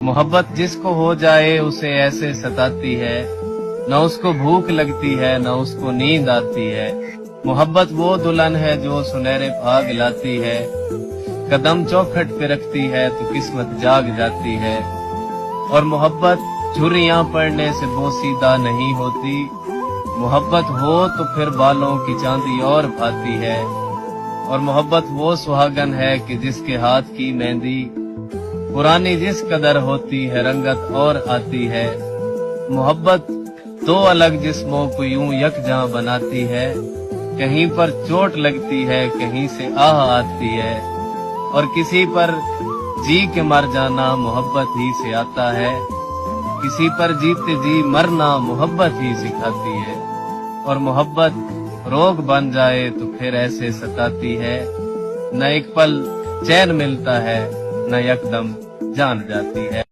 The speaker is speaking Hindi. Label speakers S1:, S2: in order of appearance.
S1: मोहब्बत जिसको हो जाए उसे ऐसे सताती है, न उसको भूख लगती है न उसको नींद आती है। मोहब्बत वो दुल्हन है जो सुनहरे भाग लाती है, कदम चौखट पे रखती है तो किस्मत जाग जाती है। और मोहब्बत झुर्रियां पड़ने से बोसीदा नहीं होती, मोहब्बत हो तो फिर बालों की चांदी और भाती है। और मोहब्बत वो सुहागन है कि जिसके हाथ की मेहंदी पुरानी जिस कदर होती है रंगत और आती है। मोहब्बत दो अलग जिस्मों को यूं यकजां बनाती है, कहीं पर चोट लगती है कहीं से आह आती है। और किसी पर जी के मर जाना मोहब्बत ही से आता है, किसी पर जीते जी मरना मोहब्बत ही सिखाती है। और मोहब्बत रोग बन जाए तो फिर ऐसे सताती है, न एक पल चैन मिलता है न यकदम जान जाती है।